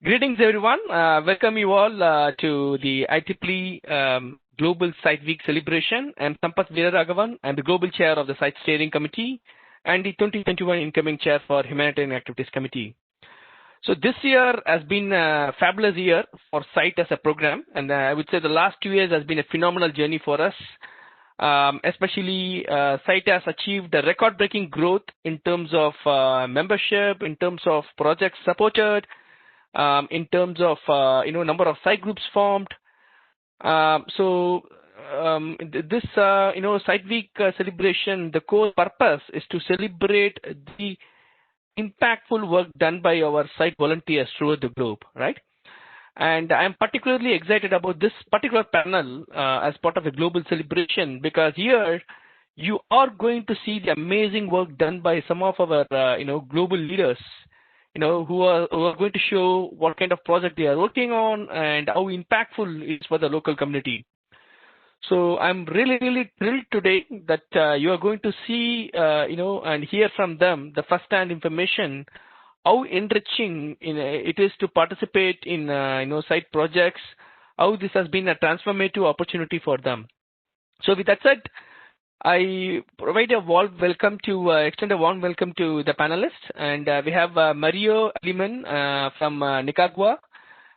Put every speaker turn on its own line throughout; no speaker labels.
Greetings, everyone. Welcome you all to the IEEE Global Site Week celebration. I'm Sampath Veeraraghavan. I'm the Global Chair of the Site Steering Committee and the 2021 Incoming Chair for Humanitarian Activities Committee. So this year has been a fabulous year for Site as a program, and I would say the last 2 years has been a phenomenal journey for us. Especially Site has achieved a record-breaking growth in terms of membership, in terms of projects supported, in terms of number of site groups formed. This Site Week celebration, the core purpose is to celebrate the impactful work done by our site volunteers throughout the globe, right? And I'm particularly excited about this particular panel as part of the global celebration, because here you are going to see the amazing work done by some of our global leaders, who are going to show what kind of project they are working on and how impactful it is for the local community. So I'm really thrilled today that you are going to see, and hear from them the first-hand information, how enriching it is to participate in site projects, how this has been a transformative opportunity for them. So with that said, I extend a warm welcome to the panelists, and we have Mario Aliman from Nicaragua,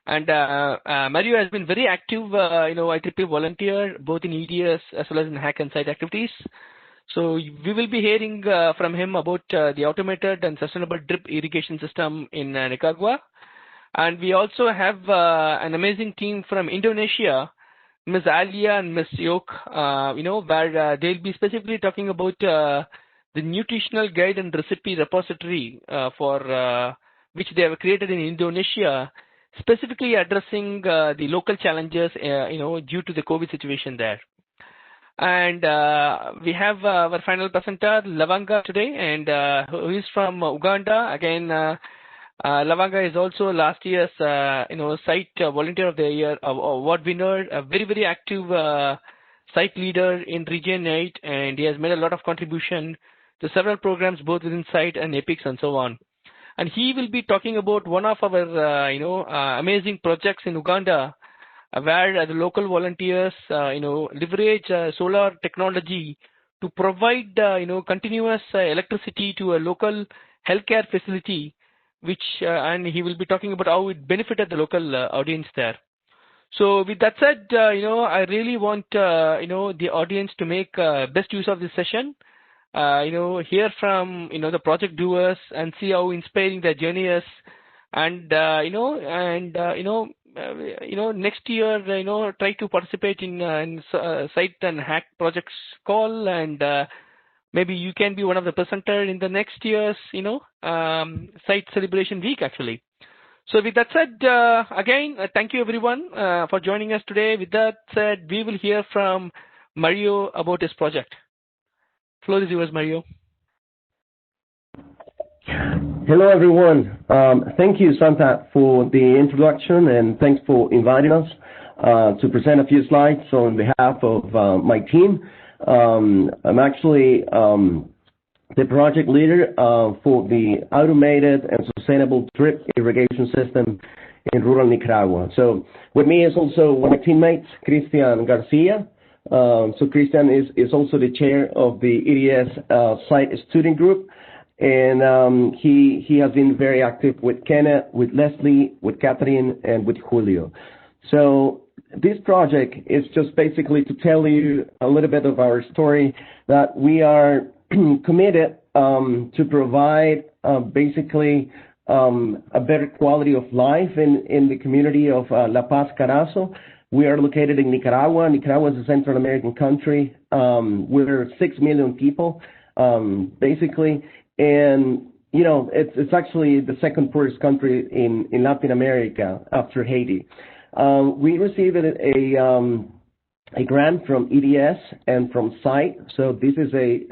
and Mario has been very active, IEEE volunteer both in EDS as well as in HAC and site activities. So we will be hearing from him about the automated and sustainable drip irrigation system in Nicaragua, and we also have an amazing team from Indonesia, Ms. Alia and Ms. Yok, where they'll be specifically talking about the nutritional guide and recipe repository for which they have created in Indonesia, specifically addressing the local challenges, due to the COVID situation there. And we have our final presenter, Lavanga, today, and who is from Uganda. Again, Lavanga is also last year's, Site Volunteer of the Year award winner, a very active site leader in Region 8, and he has made a lot of contribution to several programs both within Site and EPICS and so on. And he will be talking about one of our, amazing projects in Uganda, where the local volunteers, leverage solar technology to provide, continuous electricity to a local healthcare facility, which and he will be talking about how it benefited the local audience there. So with that said, I really want the audience to make best use of this session. Hear from the project doers and see how inspiring their journey is, and next year try to participate in Site and HAC projects call, and maybe you can be one of the presenter in the next year's Site Celebration Week actually. So with that said, again, thank you everyone for joining us today. With that said, we will hear from Mario about his project. Floor is yours, Mario.
Hello everyone. Thank you, Santa, for the introduction, and thanks for inviting us to present a few slides on behalf of my team. I'm actually the project leader for the automated and sustainable drip irrigation system in rural Nicaragua. So with me is also one of my teammates, Christian Garcia. So Christian is also the chair of the EDS site student group, and he has been very active with Kenneth, with Leslie, with Catherine, and with Julio. So this project is just basically to tell you a little bit of our story, that we are committed to provide basically a better quality of life in the community of La Paz, Carazo. We are located in Nicaragua. Nicaragua is a Central American country. We're 6 million people, basically, and it's actually the second poorest country in Latin America after Haiti. We received a grant from EDS and from Site. So this is a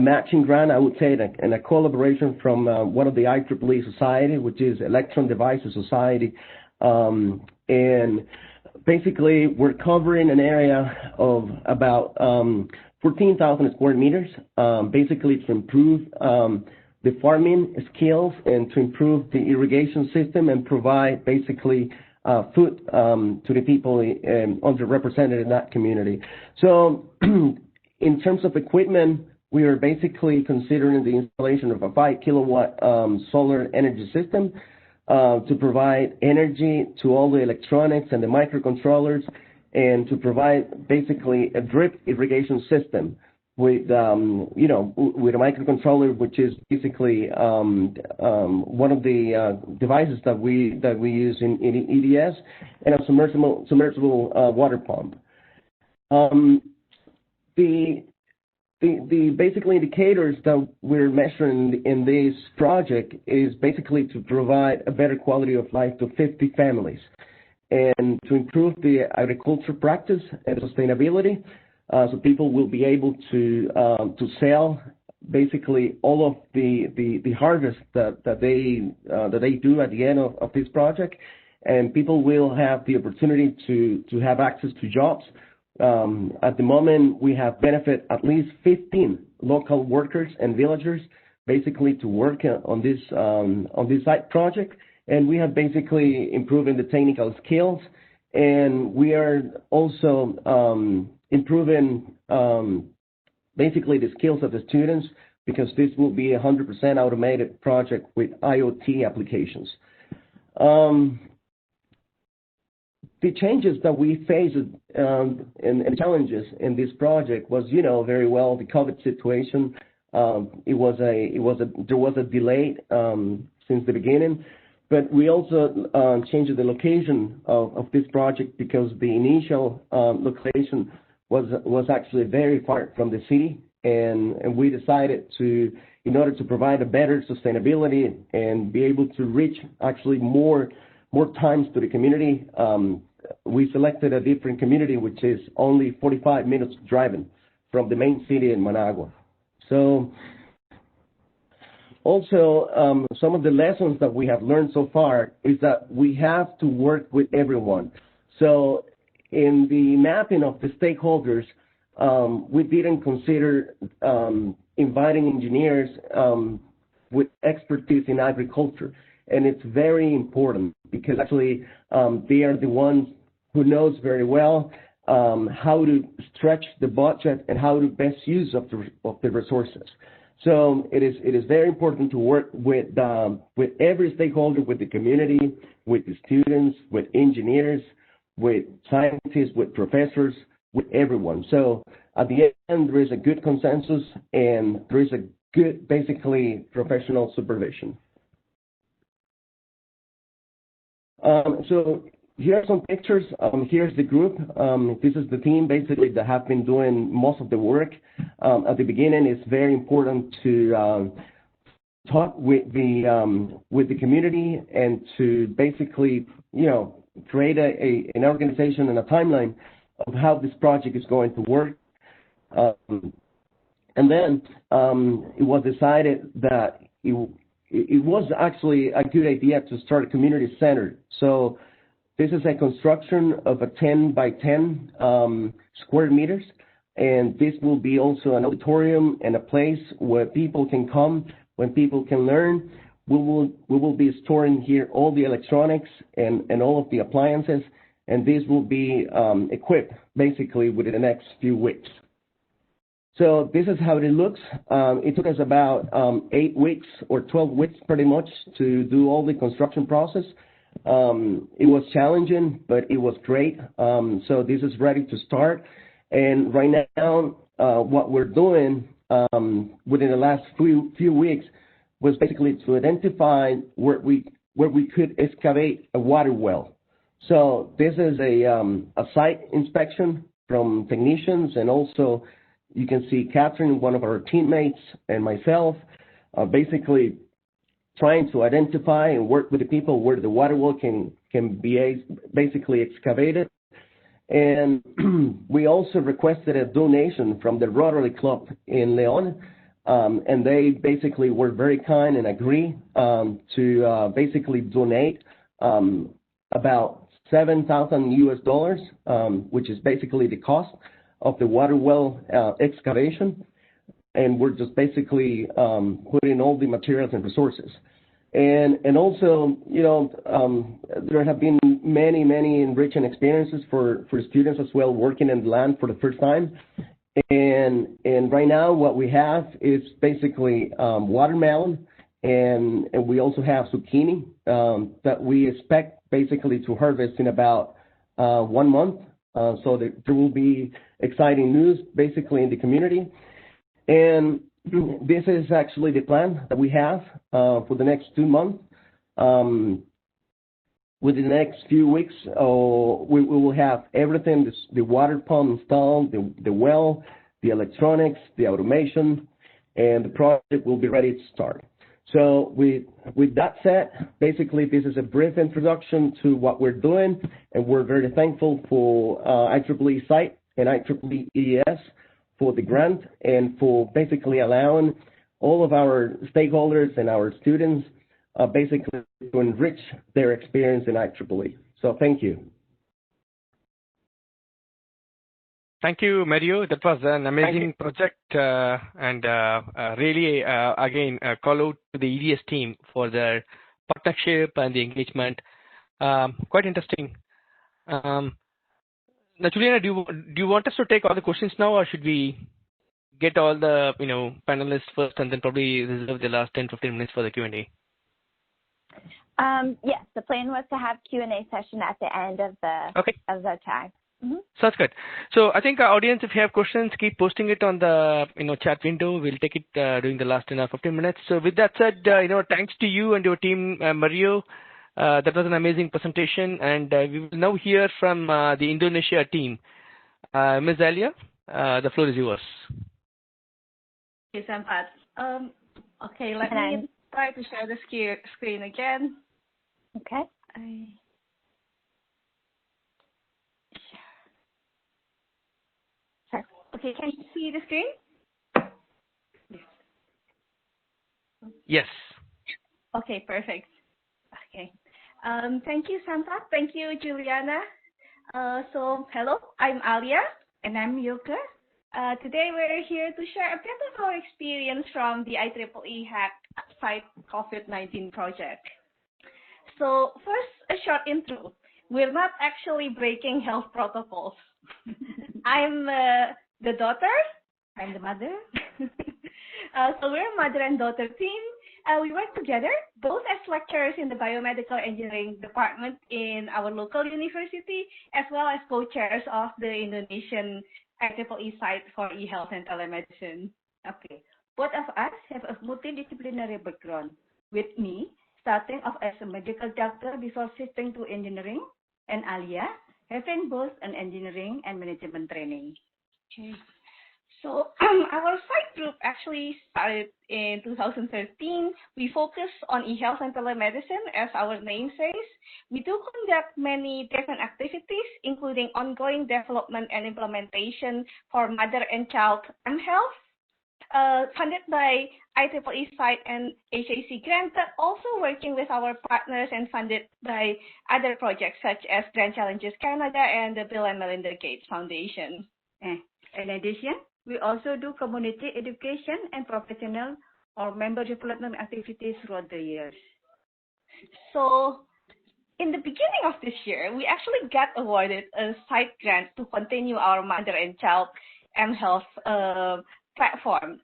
matching grant, I would say, and a collaboration from one of the IEEE society, which is Electron Devices Society. And basically, we're covering an area of about 14,000 square meters, basically to improve the farming skills and to improve the irrigation system and provide basically food to the people underrepresented in that community. So in terms of equipment, we are basically considering the installation of a 5 kilowatt solar energy system to provide energy to all the electronics and the microcontrollers, and to provide basically a drip irrigation system with, with a microcontroller, which is basically one of the devices that we use in EDS, and a submersible water pump. The basically indicators that we're measuring in this project is basically to provide a better quality of life to 50 families and to improve the agriculture practice and sustainability, so people will be able to sell basically all of the harvest that they do at the end of this project, and people will have the opportunity to have access to jobs. At the moment, we have benefit at least 15 local workers and villagers basically to work on this site project, and we have basically improving the technical skills, and we are also improving basically the skills of the students, because this will be a 100% automated project with IoT applications. The changes that we faced and challenges in this project was, very well, the COVID situation. There was a delay since the beginning, but we also changed the location of this project because the initial location was actually very far from the city, and we decided to, in order to provide a better sustainability and be able to reach actually more times to the community, we selected a different community, which is only 45 minutes driving from the main city in Managua. So also, some of the lessons that we have learned so far is that we have to work with everyone. So in the mapping of the stakeholders, we didn't consider inviting engineers with expertise in agriculture. And it's very important because actually they are the ones who knows very well how to stretch the budget and how to best use of the resources. So it is very important to work with every stakeholder, with the community, with the students, with engineers, with scientists, with professors, with everyone. So at the end, there is a good consensus and there is a good, basically, professional supervision. So here are some pictures. Here's the group. This is the team basically that have been doing most of the work. At the beginning, it's very important to talk with the community and to basically, create an organization and a timeline of how this project is going to work. And then it was decided that it was actually a good idea to start a community center. So this is a construction of a 10 by 10 square meters, and this will be also an auditorium and a place where people can come, when people can learn. We will be storing here all the electronics and all of the appliances, and this will be equipped basically within the next few weeks. So this is how it looks. It took us about 8 weeks or 12 weeks pretty much to do all the construction process. It was challenging, but it was great. So this is ready to start. And right now, what we're doing within the last few weeks was basically to identify where we could excavate a water well. So this is a site inspection from technicians, and also you can see Catherine, one of our teammates, and myself, basically trying to identify and work with the people where the water well can be basically excavated. And we also requested a donation from the Rotary Club in Leon, and they basically were very kind and agreed to basically donate about $7,000 US, which is basically the cost of the water well excavation. and we're just basically putting all the materials and resources. And also, there have been many enriching experiences for students as well, working in the land for the first time. And right now, what we have is basically watermelon, and we also have zucchini that we expect basically to harvest in about 1 month. So there will be exciting news basically in the community. And this is actually the plan that we have for the next 2 months. Within the next few weeks, we will have everything, the water pump installed, the well, the electronics, the automation, and the project will be ready to start. So with that said, basically this is a brief introduction to what we're doing, and we're very thankful for IEEE site and IEEE ES for the grant and for basically allowing all of our stakeholders and our students basically to enrich their experience in IEEE. So thank you.
Thank you, Mario. That was an amazing project, and really, again, call out to the EDS team for their partnership and the engagement. Quite interesting. Now, Juliana, do you want us to take all the questions now, or should we get all the panelists first and then probably reserve the last 10-15 minutes for the Q&A?
Yes, the plan was to have Q&A session at the end of the time. Mm-hmm. Sounds
good. So I think our audience, if you have questions, keep posting it on the chat window. We'll take it during the last 15 minutes. So with that said, thanks to you and your team, Mario. That was an amazing presentation, and we will now hear from the Indonesia team. Ms. Alia, the floor is yours.
Okay, Sampat. Okay, let me try to share the screen again.
Okay.
Okay, can you see the screen?
Yes.
Okay, perfect. Okay. Thank you, Sampat. Thank you, Juliana. So, hello, I'm Alia. And I'm Yoka. Today we're here to share a bit of our experience from the IEEE HAC Fight COVID-19 project. So, first, a short intro. We're not actually breaking health protocols. I'm the daughter. I'm the mother. So we're a mother and daughter team. We work together, both as lecturers in the biomedical engineering department in our local university, as well as co-chairs of the Indonesian IEEE site for e-health and telemedicine.
Okay. Both of us have a multidisciplinary background, with me starting off as a medical doctor before shifting to engineering, and Alia having both an engineering and management training.
Okay. So our site group actually started in 2013. We focus on e-health and telemedicine, as our name says. We do conduct many different activities, including ongoing development and implementation for mother and child health, funded by IEEE site and HAC grant, but also working with our partners and funded by other projects such as Grand Challenges Canada and the Bill and Melinda Gates Foundation.
In addition, we also do community education and professional or member development activities throughout the years.
So, in the beginning of this year, we actually got awarded a site grant to continue our mother and child health platform,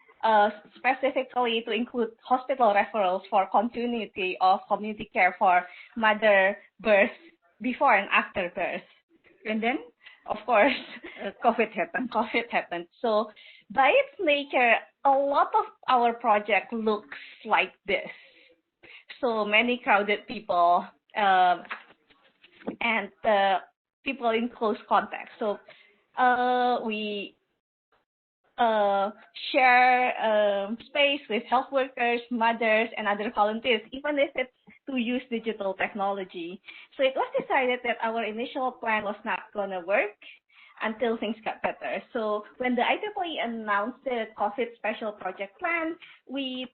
specifically to include hospital referrals for continuity of community care for mother birth, before and after birth.
And then,
of course,
COVID happened.
So by its nature, a lot of our project looks like this. So many crowded people and people in close contact. So we share space with health workers, mothers, and other volunteers, even if it's to use digital technology. So it was decided that our initial plan was not going to work until things got better. So when the IEEE announced the COVID special project plan, we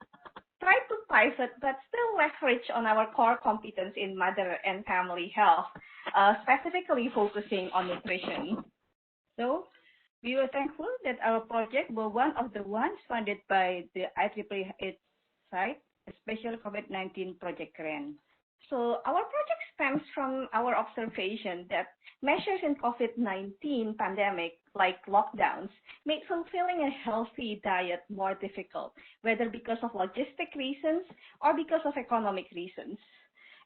tried to pivot, but still leverage on our core competence in mother and family health, specifically focusing on nutrition.
So We were thankful that our project were one of the ones funded by the IEEE site, a special COVID-19 project grant. So our project stems from our observation that measures in COVID-19 pandemic, like lockdowns, make fulfilling a healthy diet more difficult, whether because of logistic reasons or because of economic reasons.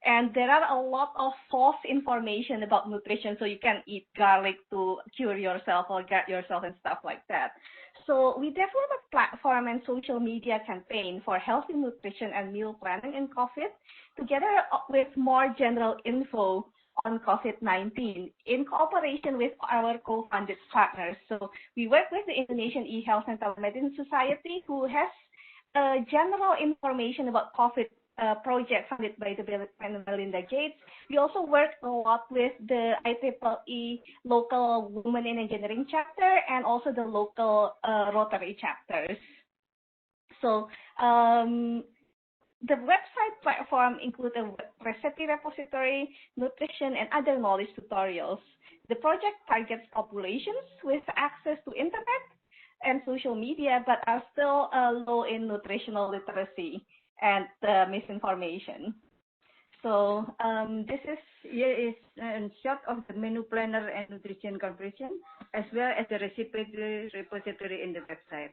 And there are a lot of false information about nutrition, so you can eat garlic to cure yourself or gut yourself and stuff like that. So we developed a platform and social media campaign for healthy nutrition and meal planning in COVID, together with more general info on COVID-19 in cooperation with our co-funded partners. So we work with the Indonesian e-Health and Telemedicine Society, who has general information about COVID project funded by the Bill and Melinda Gates. We also work a lot with the IEEE local Women in Engineering chapter and also the local Rotary chapters. So the website platform includes a recipe repository, nutrition, and other knowledge tutorials. The project targets populations with access to internet and social media, but are still low in nutritional literacy and misinformation. So here is a shot of the menu planner and nutrition conversion, as well as the recipe repository in the website.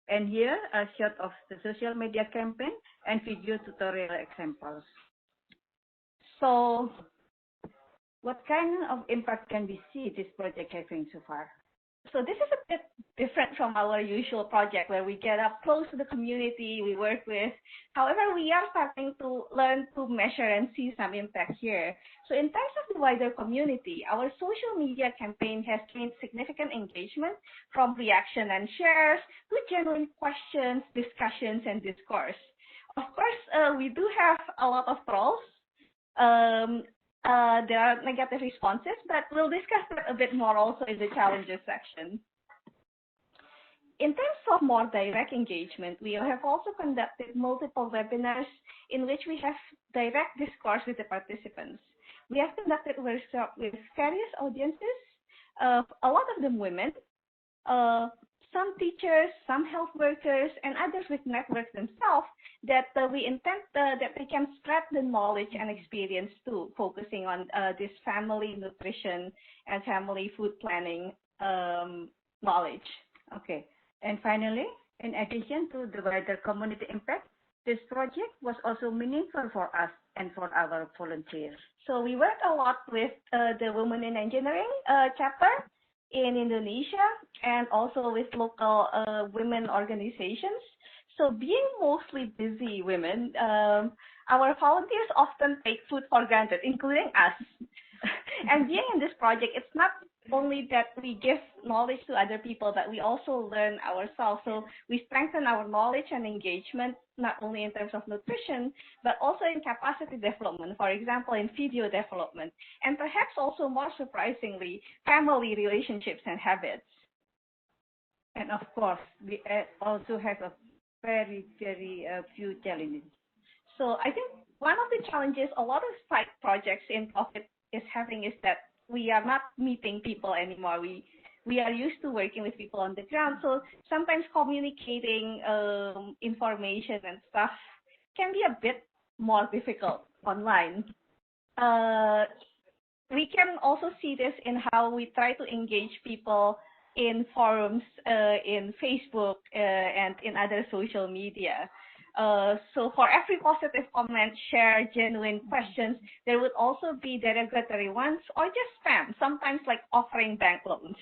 And here a shot of the social media campaign and video tutorial examples. So what kind of impact can we see this project having so far? So this is a bit different from our usual project where we get up close to the community we work with. However, we are starting to learn to measure and see some impact here. So in terms of the wider community, our social media campaign has gained significant engagement, from reaction and shares to genuine questions, discussions, and discourse. Of course, we do have a lot of trolls. There are negative responses, but we'll discuss that a bit more also in the challenges section. In terms of more direct engagement, we have also conducted multiple webinars in which we have direct discourse with the participants. We have conducted workshops with various audiences, a lot of them women, some teachers, some health workers, and others with networks themselves that we intend that they can spread the knowledge and experience too, focusing on this family nutrition and family food planning knowledge. Okay, and finally, in addition to the wider community impact, this project was also meaningful for us and for our volunteers. So we work a lot with the Women in Engineering chapter in Indonesia and also with local women organizations. So being mostly busy women, our volunteers often take food for granted, including us. And being in this project, it's not only that we give knowledge to other people, but we also learn ourselves. So we strengthen our knowledge and engagement, not only in terms of nutrition, but also in capacity development, for example, in video development, and perhaps also more surprisingly, family relationships and habits. And of course, we also have a very few challenges. So I think one of the challenges a lot of side projects in COVID is having is that we are not meeting people anymore. We are used to working with people on the ground, so sometimes communicating information and stuff can be a bit more difficult online. We can also see this in how we try to engage people in forums, in Facebook, and in other social media. So for every positive comment, share, genuine questions, there would also be derogatory ones or just spam, sometimes like offering bank loans.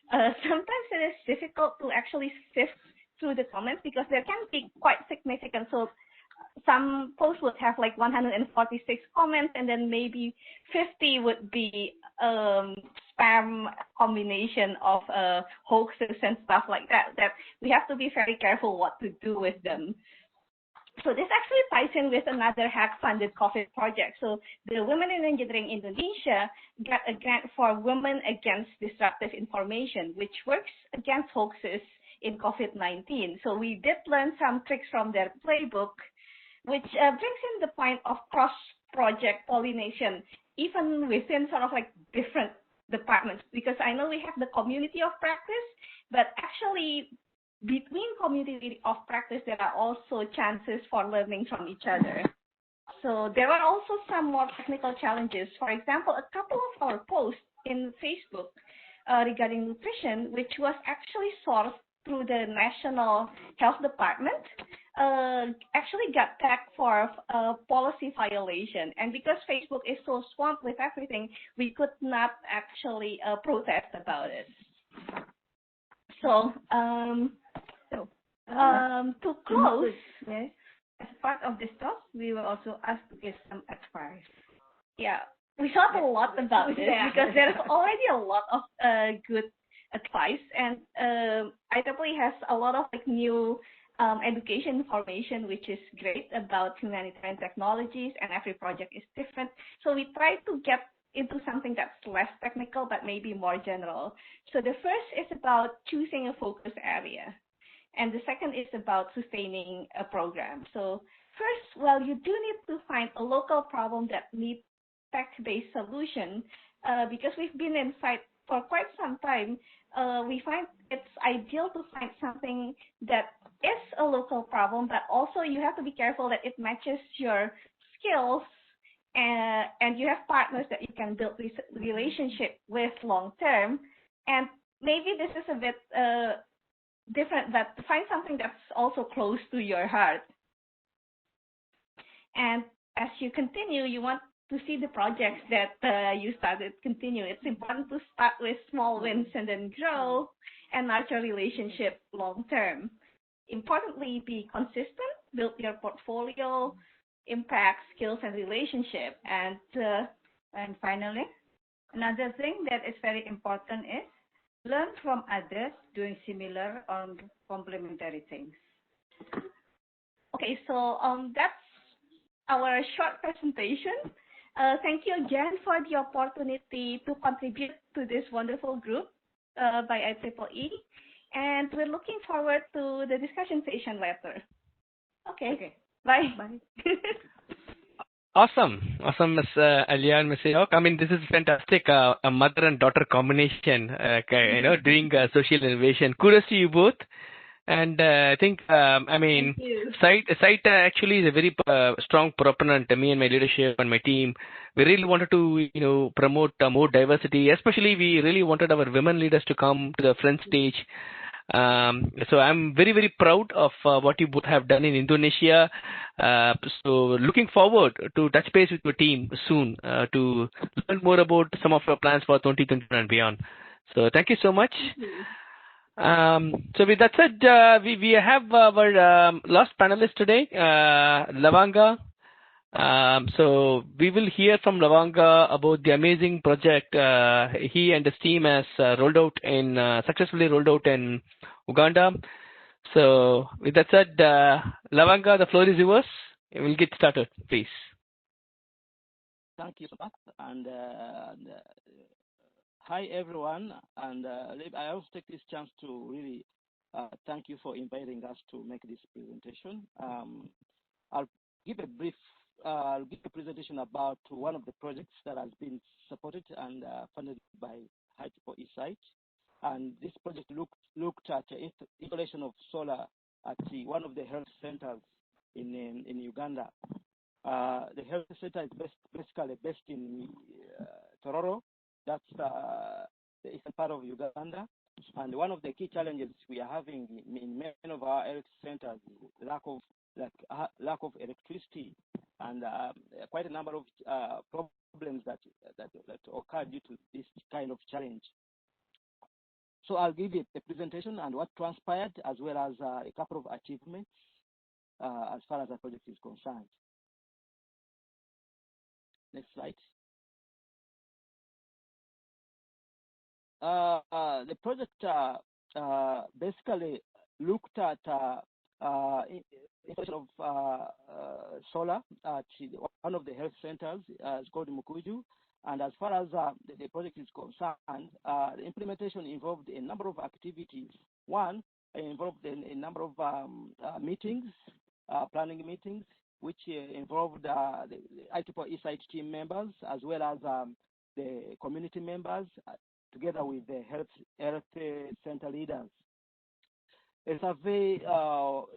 Sometimes it is difficult to actually sift through the comments because there can be quite significant. So some posts would have like 146 comments, and then maybe 50 would be spam combination of hoaxes and stuff like that, that we have to be very careful what to do with them. So this actually ties in with another HAC-funded COVID project. So the Women in Engineering Indonesia got a grant for Women Against Disruptive Information, which works against hoaxes in COVID-19. So we did learn some tricks from their playbook, which brings in the point of cross-project pollination, even within sort of like different
departments, because I know we have the community of practice, but actually between community of practice, there are also chances for learning from each other. So there are also some more technical challenges. For example, a couple of our posts in Facebook regarding nutrition, which was actually sourced through the National Health Department, actually got tagged for policy violation. And because Facebook is so swamped with everything, we could not actually protest about it. So to close,
yes, as part of this talk, we were also asked to give some advice.
Yeah, we thought a lot about it because there's already a lot of good advice, and IEEE has a lot of new education information, which is great about humanitarian technologies, and every project is different. So we try to get into something that's less technical, but maybe more general. So the first is about choosing a focus area. And the second is about sustaining a program. So first, well, you do need to find a local problem that needs tech-based solution. Because we've been in site for quite some time, we find it's ideal to find something that is a local problem, but also you have to be careful that it matches your skills, and you have partners that you can build this relationship with long-term. And maybe this is a bit different, but to find something that's also close to your heart. And as you continue, you want to see the projects that you started continue. It's important to start with small wins and then grow and nurture relationship long term. Importantly, be consistent, build your portfolio, impact, skills, and relationship. And
finally, another thing that is very important is learn from others doing similar or complementary things.
Okay, so that's our short presentation. Thank you again for the opportunity to contribute to this wonderful group by IEEE. And we're looking forward to the discussion session later. Okay. Bye.
Awesome, Ms. Alia and Ms. Yok. I mean, this is fantastic. A mother and daughter combination, doing social innovation. Kudos to you both. And I think, I mean, site actually is a very strong proponent. Me and my leadership and my team, we really wanted to, promote more diversity. Especially, we really wanted our women leaders to come to the front stage. So I'm very, very proud of what you both have done in Indonesia. So looking forward to touch base with your team soon to learn more about some of your plans for 2021 and beyond. So thank you so much. So with that said, we have our last panelist today, Lavanga. So we will hear from Lavanga about the amazing project he and his team has successfully rolled out in Uganda. So with that said, Lavanga, the floor is yours. We'll get started, please.
Thank you so much. And hi, everyone. And I also take this chance to really thank you for inviting us to make this presentation. I'll give a presentation about one of the projects that has been supported and funded by HAC site. And this project looked at installation of solar at one of the health centers in Uganda. The health center is basically based in Tororo. That's the eastern part of Uganda. And one of the key challenges we are having in many of our health centers is lack of electricity, and quite a number of problems that occur due to this kind of challenge. So I'll give you a presentation and what transpired, as well as a couple of achievements as far as the project is concerned. Next slide. The project basically looked at installation of solar at one of the health centers. It's called Mukuju. And as far as the project is concerned, the implementation involved a number of activities. One, involved a number of meetings, planning meetings, which involved the IEEE site team members, as well as the community members, together with the health center leaders. A survey of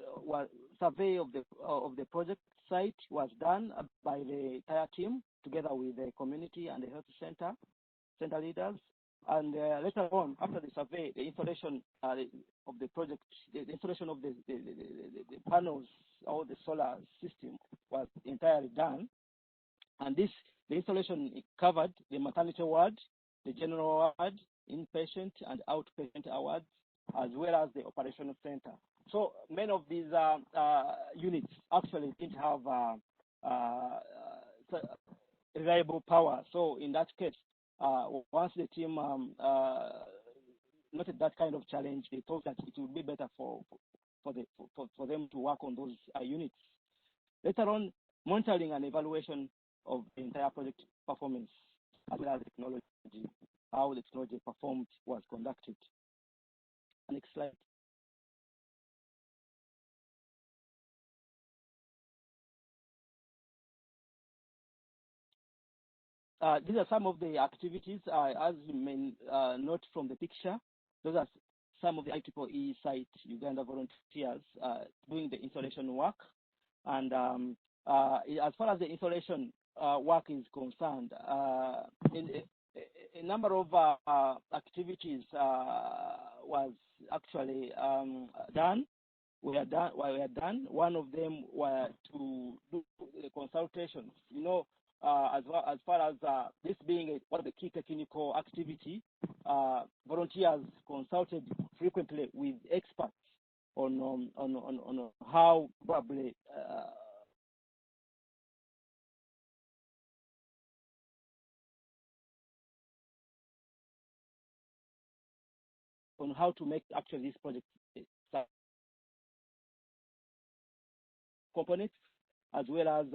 the project site was done by the entire team, together with the community and the health center leaders. And later on, after the survey, the installation of the project, the installation of the panels or the solar system was entirely done. And the installation covered the maternity ward, the general ward, inpatient and outpatient wards, as well as the operational center. So many of these units actually didn't have reliable power. So in that case, once the team noted that kind of challenge, they thought that it would be better for them to work on those units. Later on, monitoring and evaluation of the entire project performance, as well as technology, how the technology performed, was conducted. Next slide. These are some of the activities, as you may note from the picture. Those are some of the IEEE site Uganda volunteers doing the installation work. And as far as the installation work is concerned, a number of activities was actually done. Were done. One of them were to do the consultations. You know, as far as this being one of the key technical activity, volunteers consulted frequently with experts on how probably on how to make actually this project components, as well as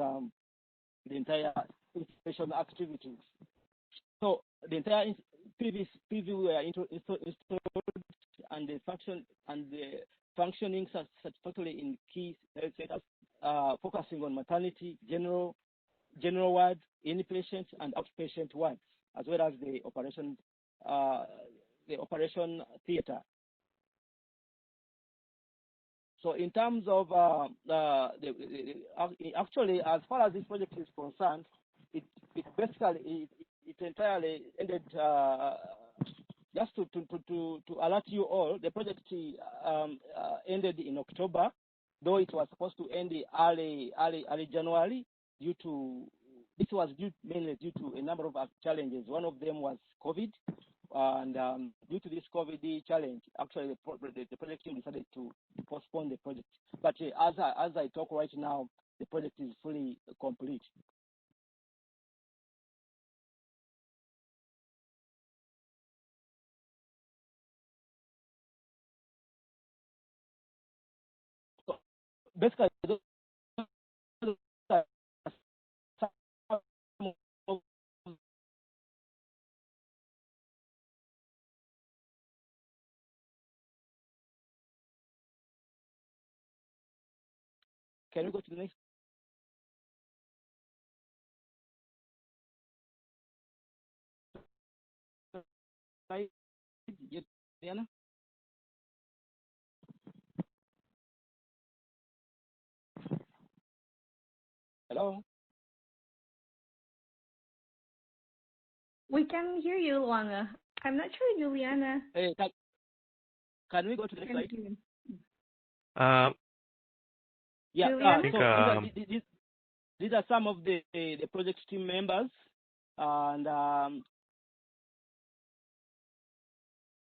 the entire installation activities. So the entire PV were installed, and the functioning satisfactorily in key health centers, focusing on maternity, general wards, inpatient and outpatient wards, as well as the operation theater. So in terms of actually, as far as this project is concerned, it basically it entirely ended. Just to alert you all, the project ended in October, though it was supposed to end early January. This was mainly due to a number of challenges. One of them was COVID. And due to this COVID challenge, actually the project team decided to postpone the project. But as I talk right now, the project is fully complete. So basically, can we go to the next slide, Diana? Hello?
We can hear you, Luana. I'm not sure, Juliana.
Hey, can we go to the next slide? Yeah, so these are some of the project team members, and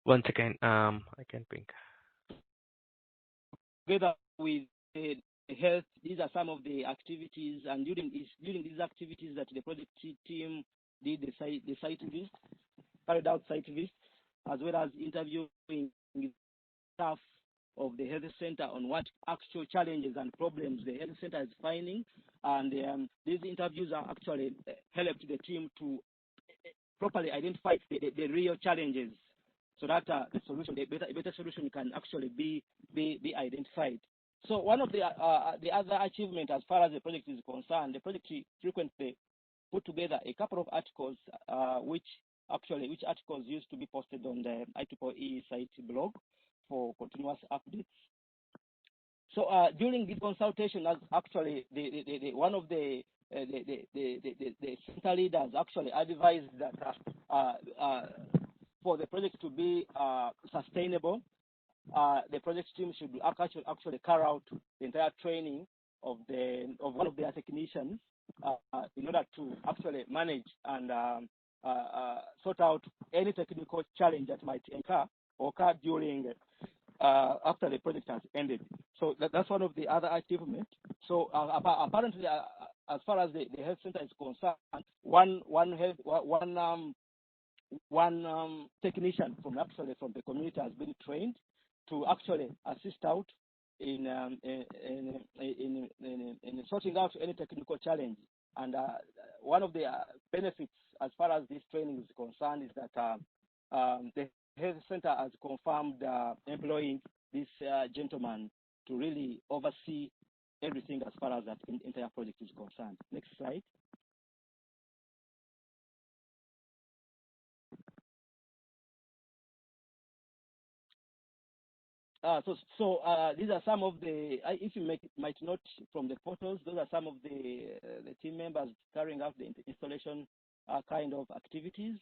one second, I can bring.
Together with the health, these are some of the activities, and during these activities that the project team did the site visit, carried out site visits, as well as interviewing staff of the health center on what actual challenges and problems the health center is finding, and these interviews are actually helped the team to properly identify the real challenges, so that the better solution can actually be identified. So one of the other achievement as far as the project is concerned, the project frequently put together a couple of articles, which articles used to be posted on the IEEE site blog for continuous updates. So during this consultation, actually one of the center leaders actually advised that for the project to be sustainable, the project team should actually carry out the entire training of one of their technicians in order to actually manage and sort out any technical challenge that might occur during after the project has ended. So that's one of the other achievements. So apparently, as far as the health center is concerned, one technician from the community has been trained to actually assist out in sorting out any technical challenge. And one of the benefits as far as this training is concerned is that the health center has confirmed employing this gentleman to really oversee everything as far as that entire project is concerned. Next slide. So these are some of the, if you might note from the photos, those are some of the team members carrying out the installation kind of activities.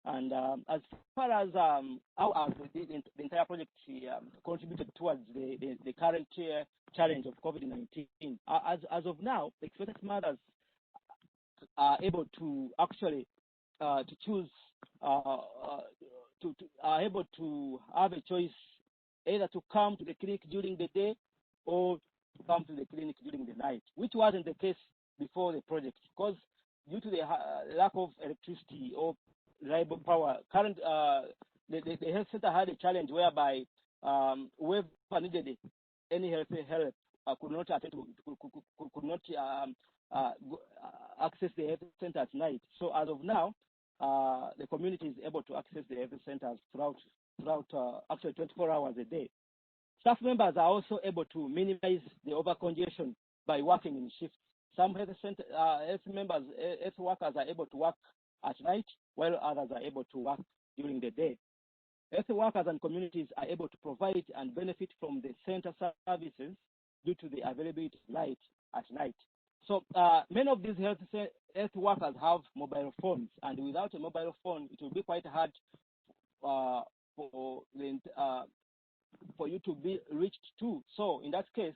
And as far as how the entire project contributed towards the current challenge of COVID-19, as of now, the expected mothers are able to actually to choose, are able to have a choice either to come to the clinic during the day or to come to the clinic during the night, which wasn't the case before the project, because due to the lack of electricity or reliable power, the health center had a challenge whereby whoever needed any help could not attend to, could not access the health center at night. So as of now, the community is able to access the health centers throughout actually 24 hours a day. Staff members are also able to minimize the overcongestion by working in shifts. Some health workers are able to work at night, while others are able to work during the day. Health workers and communities are able to provide and benefit from the center services due to the availability of light at night. So many of these health workers have mobile phones, and without a mobile phone, it will be quite hard for you to be reached too. So in that case,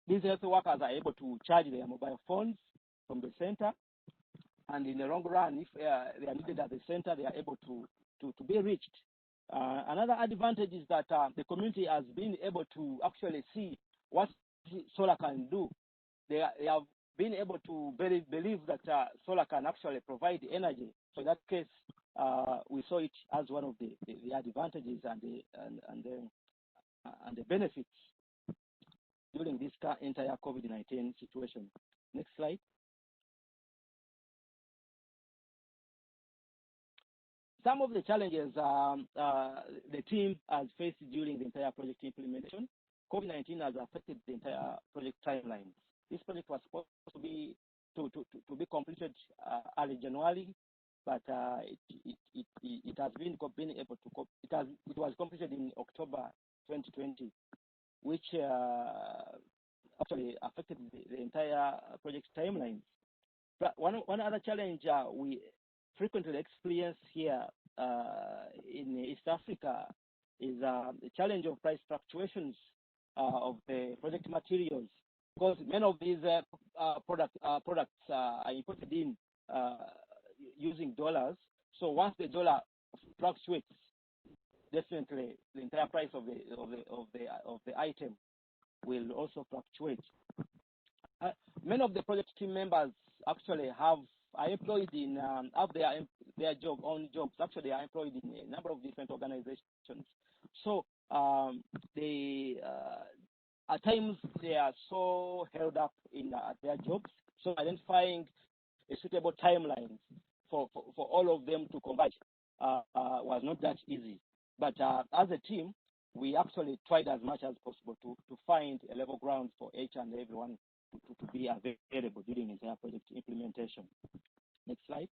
these health workers are able to charge their mobile phones from the center, and in the long run, if they are needed at the center, they are able to be reached. Another advantage is that the community has been able to actually see what solar can do. They have been able to believe that solar can actually provide energy. So in that case, we saw it as one of the advantages and the benefits during this entire COVID-19 situation. Next slide. Some of the challenges the team has faced during the entire project implementation. COVID-19 has affected the entire project timeline. This project was supposed to be completed early January, but it has been able to it was completed in October 2020, which actually affected the entire project timeline. But one other challenge we frequently experience here in East Africa is the challenge of price fluctuations of the project materials, because many of these products are imported in using dollars. So once the dollar fluctuates, definitely the entire price of the item will also fluctuate. Many of the project team members actually are employed in have their own jobs. Actually, they are employed in a number of different organizations. So they at times they are so held up in their jobs. So identifying a suitable timeline for all of them to converge was not that easy. But as a team, we actually tried as much as possible to find a level ground for each and everyone be available during the entire project implementation. Next slide.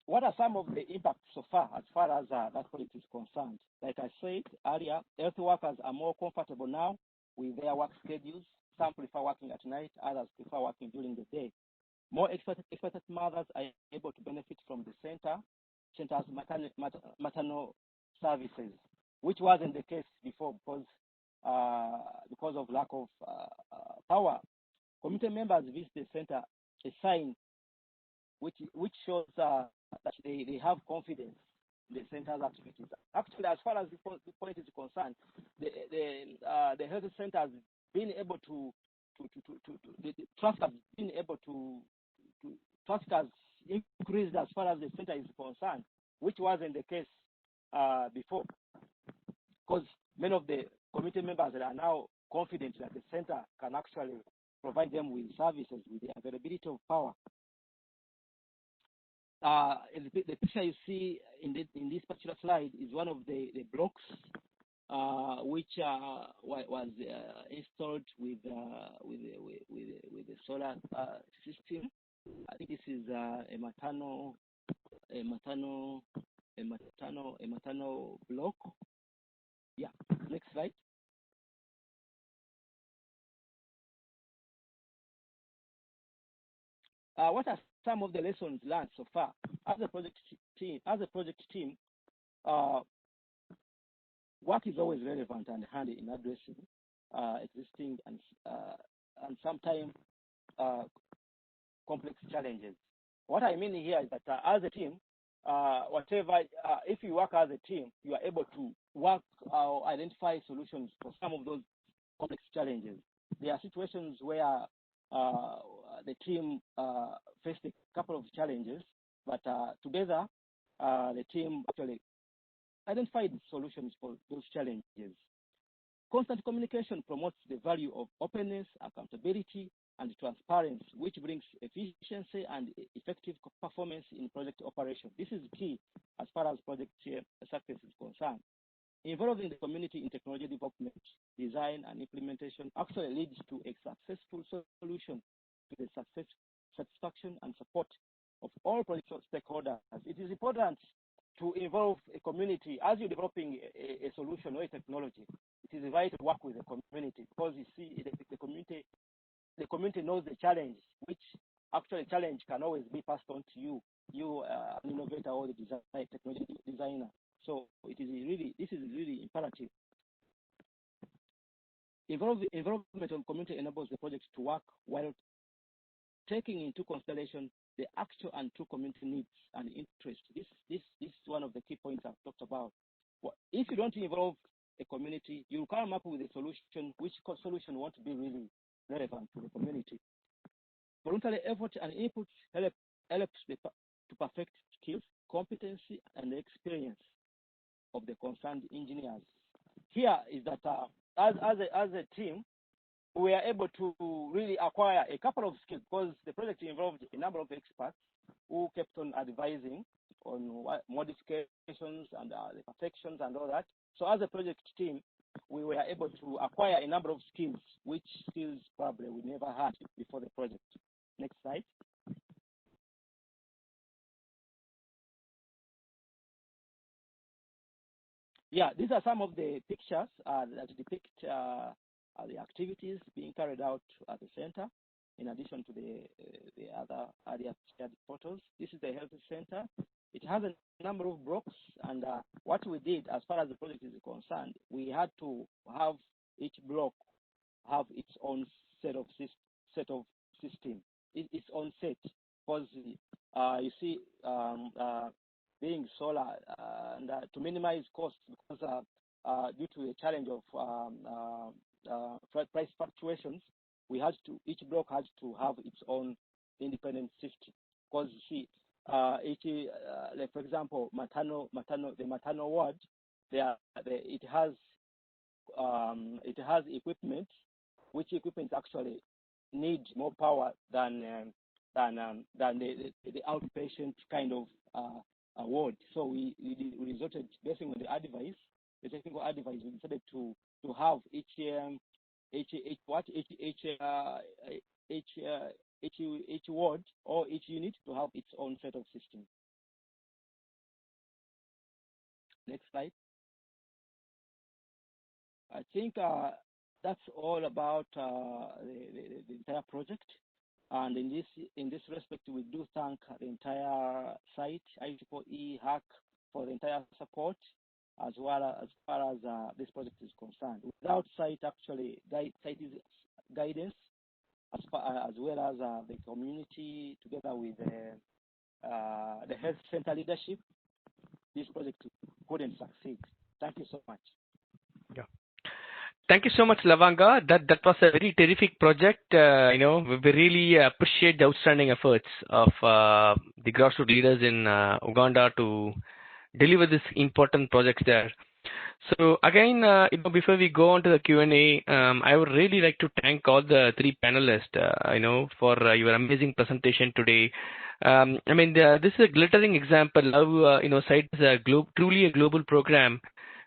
What are some of the impacts so far as that project is concerned? Like I said earlier, health workers are more comfortable now with their work schedules. Some prefer working at night, others prefer working during the day. More expected mothers are able to benefit from the center's maternal services, which wasn't the case before because of lack of power. Community members visit the center, a sign which shows that they have confidence in the center's activities. Actually, as far as the point is concerned, the health center has been able to the trust has been able to trust has increased as far as the center is concerned, which wasn't the case before, because many of the committee members are now confident that the center can actually provide them with services with the availability of power. The picture you see in this particular slide is one of the blocks which was installed with the solar system. I think this is a maternal block. Yeah. Next slide. What are some of the lessons learned so far? As a project team, work is always relevant and handy in addressing existing and sometimes complex challenges. What I mean here is that as a team, if you work as a team, you are able to work or identify solutions for some of those complex challenges. There are situations where the team faced a couple of challenges, but together the team actually identified solutions for those challenges. Constant communication promotes the value of openness, accountability, and transparency, which brings efficiency and effective performance in project operation. This is key as far as project success is concerned. Involving the community in technology development, design, and implementation actually leads to a successful solution to the satisfaction and support of all project stakeholders. It is important to involve a community as you're developing a solution or a technology. It is vital to work with the community because you see the community knows the challenge, which actually challenge can always be passed on to you, an innovator or the technology designer. So this is really imperative. Involvement of community enables the project to work while taking into consideration the actual and true community needs and interests. This is one of the key points I've talked about. If you don't involve a community, you come up with a solution which solution won't be really relevant to the community. Voluntary effort and input helps to perfect skills, competency, and experience of the concerned engineers. Here is that as a team, we are able to really acquire a couple of skills because the project involved a number of experts who kept on advising on modifications and the perfections and all that. So as a project team, we were able to acquire a number of skills, which skills probably we never had before the project. Next slide. Yeah, these are some of the pictures that depict the activities being carried out at the center, in addition to the other area shared photos. This is the health center. It has a number of blocks, and what we did as far as the project is concerned, we had to have each block have its own set of system, its own set, because you see, being solar and to minimize costs, because due to the challenge of price fluctuations, each block has to have its own independent system. Because you see, like for example, the maternal ward, it has equipment, which equipment actually need more power than the outpatient kind of ward. So we resorted, based on the advice, the technical advice, we decided to have each ward or each unit to have its own set of systems. Next slide. I think that's all about the entire project. And in this respect, we do thank the entire site, IEEE, HAC, for the entire support, as far as this project is concerned. Without site, actually, site is guidance, as well as the community, together with the health center leadership, this project couldn't succeed. Thank you so much.
Yeah. Thank you so much, Lavanga. That was a very terrific project. We really appreciate the outstanding efforts of the grassroots leaders in Uganda to deliver this important projects there. So again, before we go on to the Q&A, I would really like to thank all the three panelists, for your amazing presentation today. This is a glittering example how, SITE is truly a global program,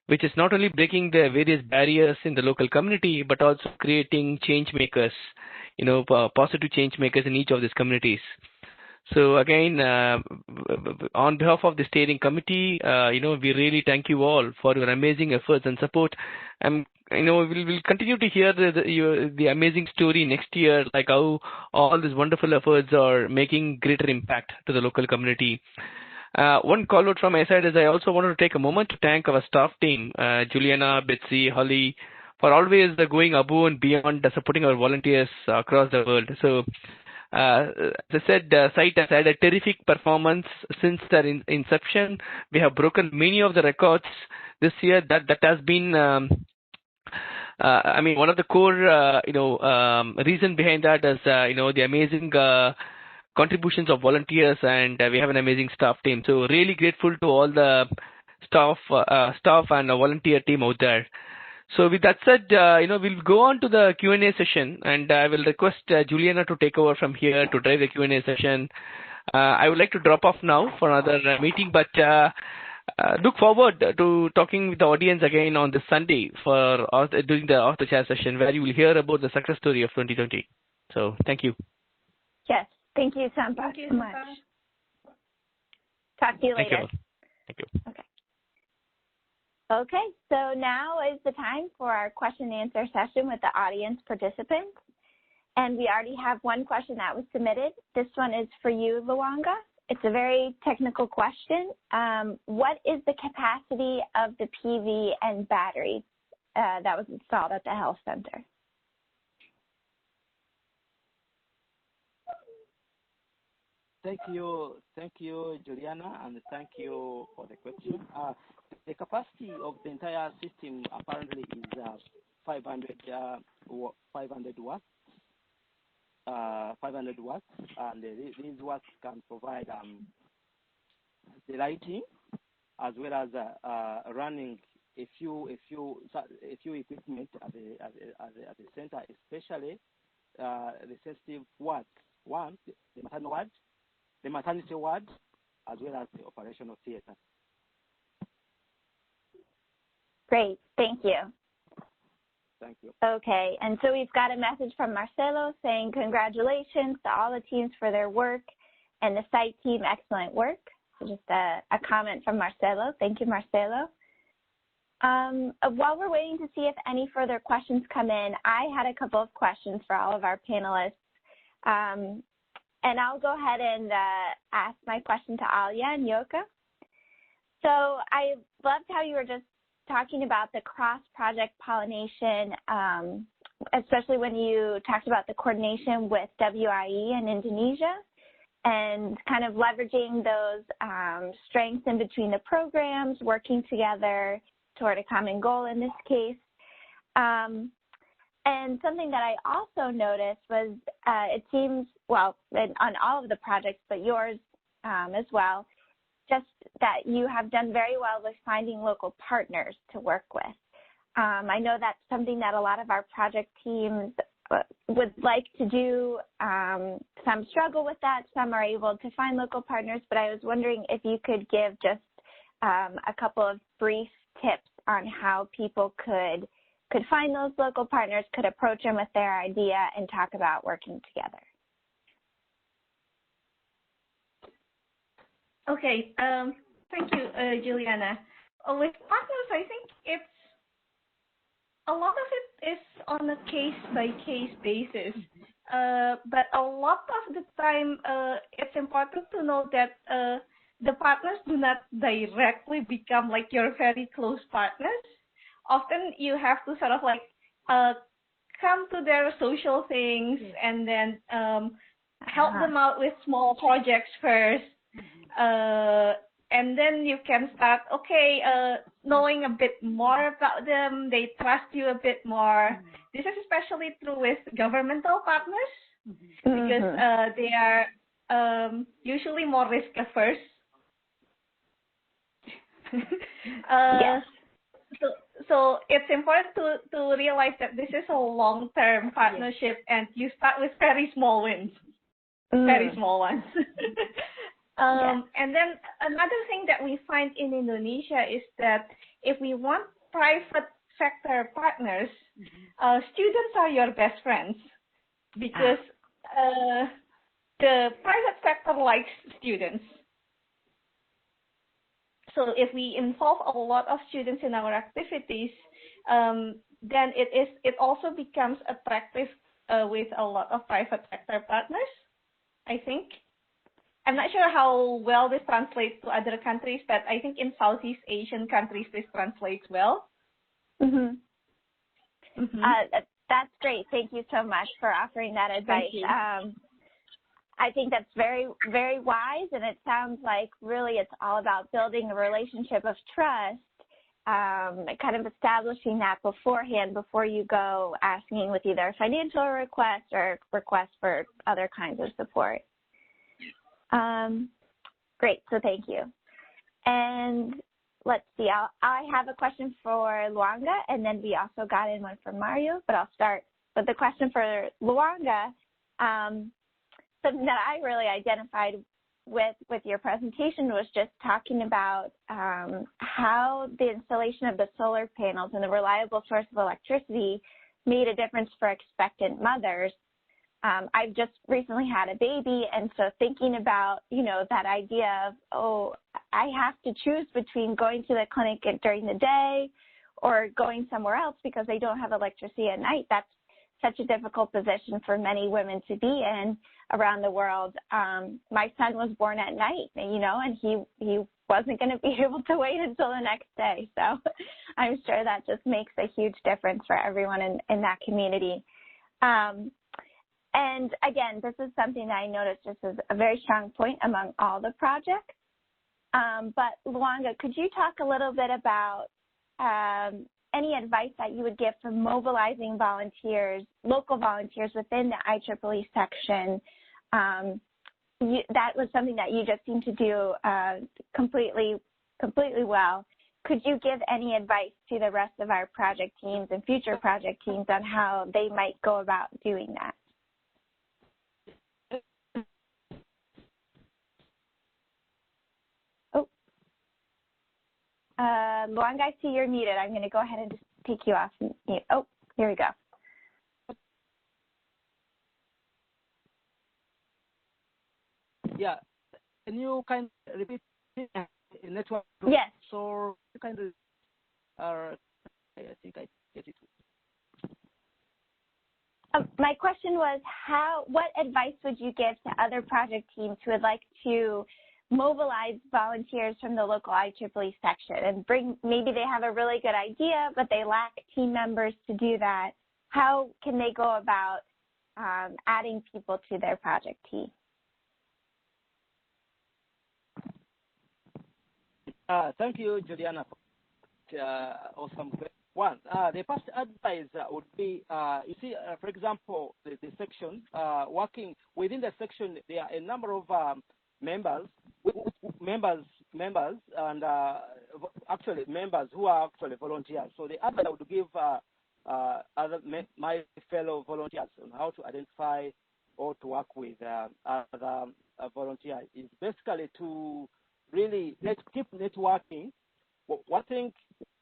which is not only breaking the various barriers in the local community, but also creating change makers, positive change makers in each of these communities. So again, on behalf of the steering committee, we really thank you all for your amazing efforts and support. We'll continue to hear the amazing story next year, like how all these wonderful efforts are making greater impact to the local community. One call out from my side is I also wanted to take a moment to thank our staff team, Juliana, Betsy, Holly, for always going above and beyond supporting our volunteers across the world. So, as I said, SITE has had a terrific performance since their inception. We have broken many of the records this year. That has been, one of the core, reason behind that is, the amazing contributions of volunteers, and we have an amazing staff team. So really grateful to all the staff and the volunteer team out there. So with that said, we'll go on to the Q&A session, and I will request Juliana to take over from here to drive the Q&A session. I would like to drop off now for another meeting, but look forward to talking with the audience again on this Sunday during the Off the Chair session, where you will hear about the success story of 2020. So thank you.
Yes, thank you, Sampa, so much. Talk to you later.
Thank you.
Okay. Okay, so now is the time for our question and answer session with the audience participants. And we already have one question that was submitted. This one is for you, Luanga. It's a very technical question. What is the capacity of the PV and battery that was installed at the health center?
Thank you, Juliana, and thank you for the question. The capacity of the entire system apparently is 500 watts. 500 watts, and these watts can provide the lighting as well as running a few equipment at the center, especially the sensitive wards. One, the maternity ward, as well as the operational theater.
Great, thank you.
Thank you.
Okay, and so we've got a message from Marcelo saying congratulations to all the teams for their work and the site team, excellent work. So just a comment from Marcelo. Thank you, Marcelo. While we're waiting to see if any further questions come in, I had a couple of questions for all of our panelists. And I'll go ahead and ask my question to Alia and Yoka. So I loved how you were just talking about the cross-project pollination, especially when you talked about the coordination with WIE in Indonesia and kind of leveraging those strengths in between the programs, working together toward a common goal in this case. And something that I also noticed was it seems, well, on all of the projects, but yours as well, just that you have done very well with finding local partners to work with. I know that's something that a lot of our project teams would like to do. Some struggle with that. Some are able to find local partners. But I was wondering if you could give just a couple of brief tips on how people could find those local partners, could approach them with their idea, and talk about working together.
Okay. Thank you, Juliana. With partners, I think a lot of it is on a case-by-case basis. But a lot of the time, it's important to know that the partners do not directly become like your very close partners. Often you have to sort of like come to their social things and then help them out with small projects first. And then you can start, knowing a bit more about them. They trust you a bit more. This is especially true with governmental partners because they are usually more risk averse.
Yes.
So it's important to realize that this is a long-term partnership, and you start with very small wins, very small ones. And then another thing that we find in Indonesia is that if we want private sector partners, students are your best friends because the private sector likes students. So if we involve a lot of students in our activities, then it also becomes attractive with a lot of private sector partners, I think. I'm not sure how well this translates to other countries, but I think in Southeast Asian countries this translates well.
That's great. Thank you so much for offering that advice. I think that's very, very wise, and it sounds like really it's all about building a relationship of trust, kind of establishing that beforehand before you go asking with either a financial request or request for other kinds of support. Great, so thank you. And let's see, I have a question for Luanga, and then we also got in one from Mario, but I'll start with the question for Luanga. Something that I really identified with your presentation was just talking about how the installation of the solar panels and the reliable source of electricity made a difference for expectant mothers. I've just recently had a baby, and so thinking about, that idea of, I have to choose between going to the clinic during the day or going somewhere else because they don't have electricity at night. That's such a difficult position for many women to be in around the world. My son was born at night, and he wasn't going to be able to wait until the next day. So I'm sure that just makes a huge difference for everyone in that community. And again, this is something that I noticed just as a very strong point among all the projects. But Luanga, could you talk a little bit about any advice that you would give for mobilizing volunteers, local volunteers within the IEEE section? That was something that you just seemed to do completely well. Could you give any advice to the rest of our project teams and future project teams on how they might go about doing that? Luanga, I see you're muted. I'm going to go ahead and just take you off mute. Oh, here we go.
Yeah, can you kind of repeat network?
Yes.
So you kind of I think I get it.
My question was, what advice would you give to other project teams who would like to mobilize volunteers from the local IEEE section and maybe they have a really good idea, but they lack team members to do that? How can they go about adding people to their project team?
Thank you, Juliana, for awesome question. One, the first advice would be, you see, for example, the section, working within the section, there are a number of members, and actually members who are actually volunteers. So the advice I would give my fellow volunteers on how to identify or to work with other volunteers is basically to really keep networking. One thing,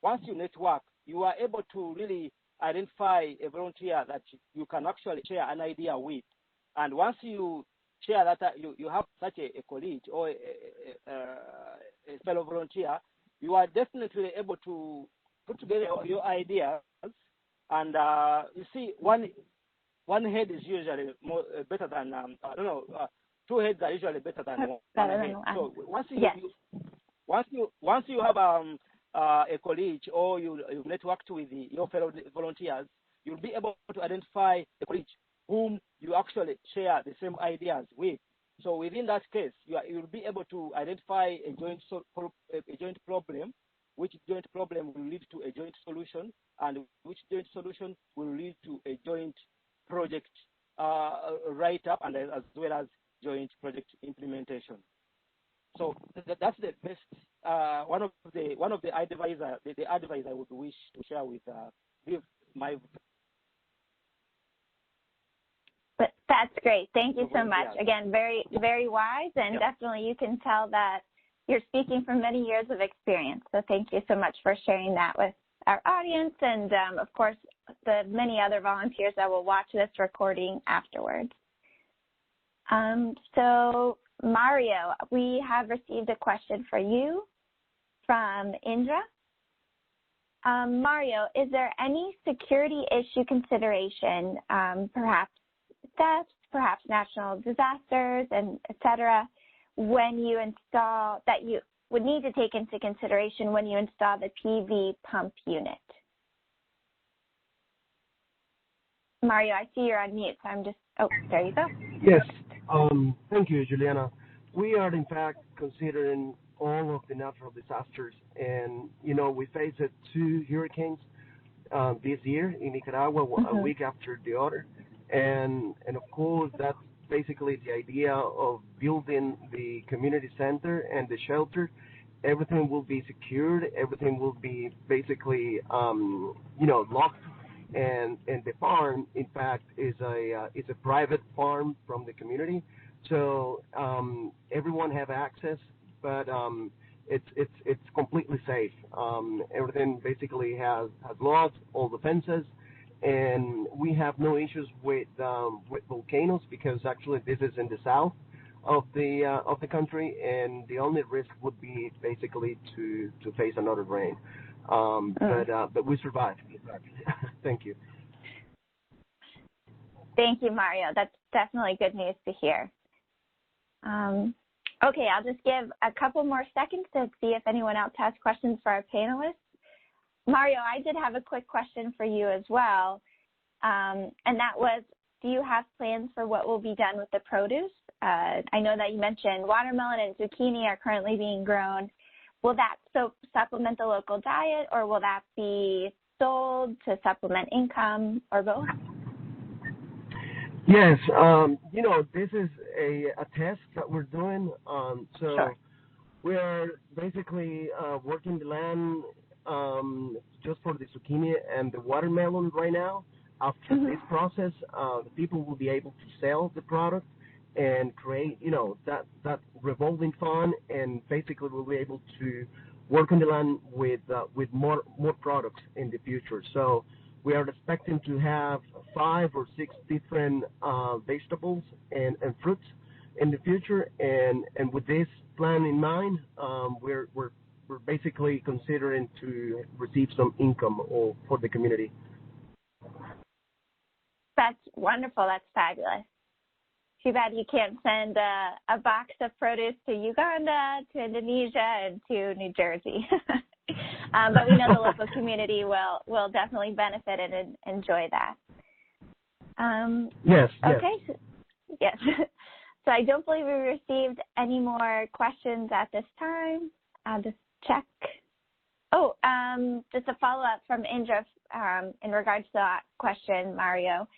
once you network, you are able to really identify a volunteer that you can actually share an idea with. And once you share that, you have such a colleague or a fellow volunteer, you are definitely able to put together your ideas. And you see, one head is usually more better than two heads are usually better than one head. So once you have a colleague or you networked with your fellow volunteers, you'll be able to identify a colleague whom you actually share the same ideas with. So within that case, you'll be able to identify a joint problem, which joint problem will lead to a joint solution, and which joint solution will lead to a joint project write-up, and as well as joint project implementation. So that's the best one of the advice I would wish to share with my.
But that's great. Thank you so much. Again, very, very wise, and definitely you can tell that you're speaking from many years of experience. So thank you so much for sharing that with our audience, and of course, the many other volunteers that will watch this recording afterwards. So Mario, we have received a question for you from Indra. Mario, is there any security issue consideration, perhaps thefts, perhaps natural disasters, and et cetera, when you install, that you would need to take into consideration when you install the PV pump unit? Mario, I see you're on mute, so I'm just, oh, there you go.
Yes, thank you, Juliana. We are, in fact, considering all of the natural disasters, and, you know, we faced 2 hurricanes this year in Nicaragua, a week after the other, and of course, that's basically the idea of building the community center and the shelter. Everything will be secured, everything will be basically, locked. And the farm, in fact, is a private farm from the community, so everyone have access, but it's completely safe. Everything basically has locks, all the fences, and we have no issues with volcanoes, because actually this is in the south of the country, and the only risk would be basically to face another rain. But we survived. Thank you.
Thank you, Mario. That's definitely good news to hear. Okay, I'll just give a couple more seconds to see if anyone else has questions for our panelists. Mario, I did have a quick question for you as well, and that was, do you have plans for what will be done with the produce? I know that you mentioned watermelon and zucchini are currently being grown. Will that supplement the local diet, or will that be sold to supplement income, or both?
Yes, this is a test that we're doing. We are basically working the land just for the zucchini and the watermelon right now. After this process, the people will be able to sell the product and create, that revolving fund, and basically we'll be able to work on the land with more products in the future. So we are expecting to have 5 or 6 different vegetables and fruits in the future, and with this plan in mind, we're basically considering to receive some income for the community.
That's wonderful. That's fabulous. Too bad you can't send a box of produce to Uganda, to Indonesia, and to New Jersey. But we know the local community will definitely benefit and enjoy that.
Yes.
Okay. Yes. So I don't believe we received any more questions at this time. I'll just check. Oh, just a follow-up from Indra in regards to that question, Mario.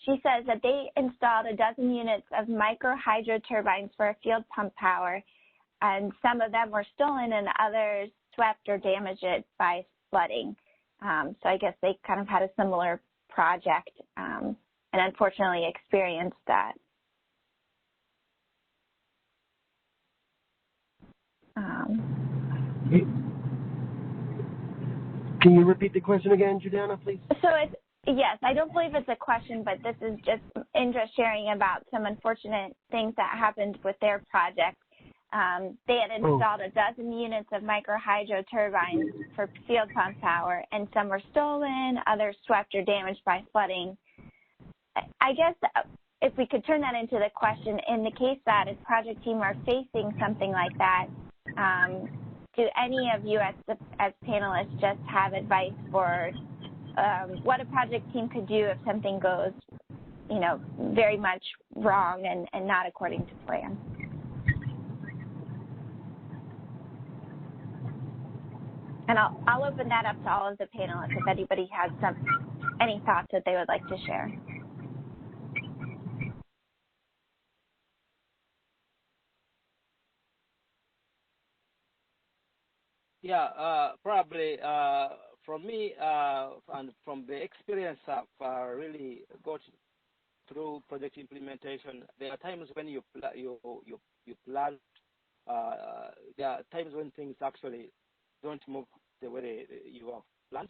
She says that they installed 12 units of micro hydro turbines for field pump power, and some of them were stolen and others swept or damaged by flooding. So I guess they kind of had a similar project and unfortunately experienced that.
Can you repeat the question again, Juliana, please?
So yes, I don't believe it's a question, but this is just Indra sharing about some unfortunate things that happened with their project. They had installed a dozen units of micro-hydro turbines for field pump power, and some were stolen, others swept or damaged by flooding. I guess if we could turn that into the question, in the case that a project team are facing something like that, do any of you as panelists just have advice for what a project team could do if something goes, you know, very much wrong and not according to plan? And I'll open that up to all of the panelists if anybody has any thoughts that they would like to share.
Yeah, probably from me and from the experience I've really got through project implementation, there are times when you plan. There are times when things actually don't move the way you have planned.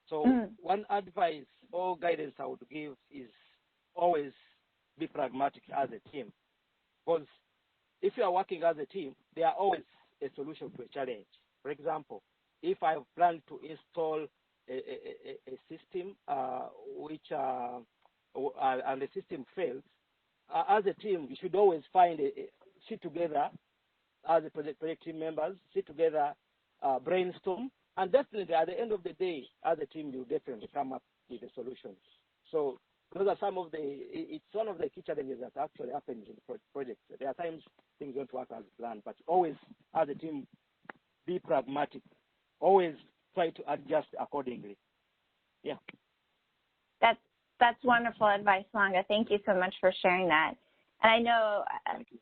So one advice or guidance I would give is always be pragmatic as a team. Because if you are working as a team, there are always a solution to a challenge. For example, if I have planned to install a system and the system fails, as a team, you should always sit together as a project team members, sit together, brainstorm, and definitely at the end of the day, as a team, you definitely come up with a solution. So those are it's one of the key challenges that actually happens in projects. There are times things don't work as planned, but always as a team, be pragmatic. Always try to adjust accordingly. Yeah.
That's wonderful advice, Langa. Thank you so much for sharing that. And I know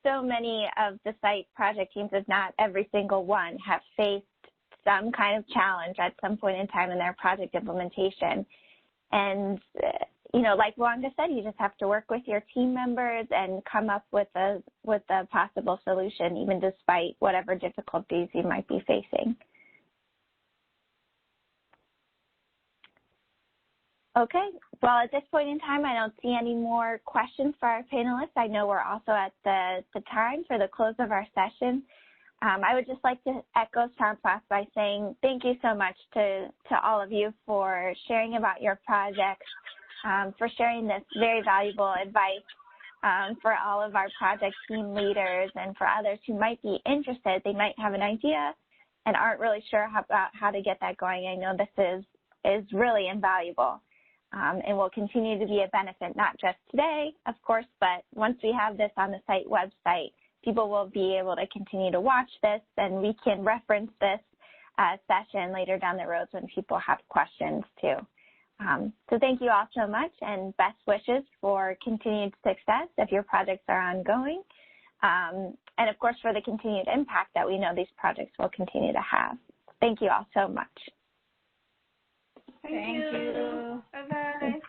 so many of the site project teams, if not every single one, have faced some kind of challenge at some point in time in their project implementation. And, you know, like Langa said, you just have to work with your team members and come up with a possible solution, even despite whatever difficulties you might be facing. Okay, well, at this point in time, I don't see any more questions for our panelists. I know we're also at the time for the close of our session. I would just like to echo Sampath by saying thank you so much to all of you for sharing about your projects, for sharing this very valuable advice for all of our project team leaders and for others who might be interested. They might have an idea and aren't really sure about how to get that going. I know this is really invaluable. And will continue to be a benefit, not just today, of course, but once we have this on the site website, people will be able to continue to watch this, and we can reference this session later down the road when people have questions too. So thank you all so much, and best wishes for continued success if your projects are ongoing, and of course for the continued impact that we know these projects will continue to have. Thank you all so much.
Thank you. Bye-bye.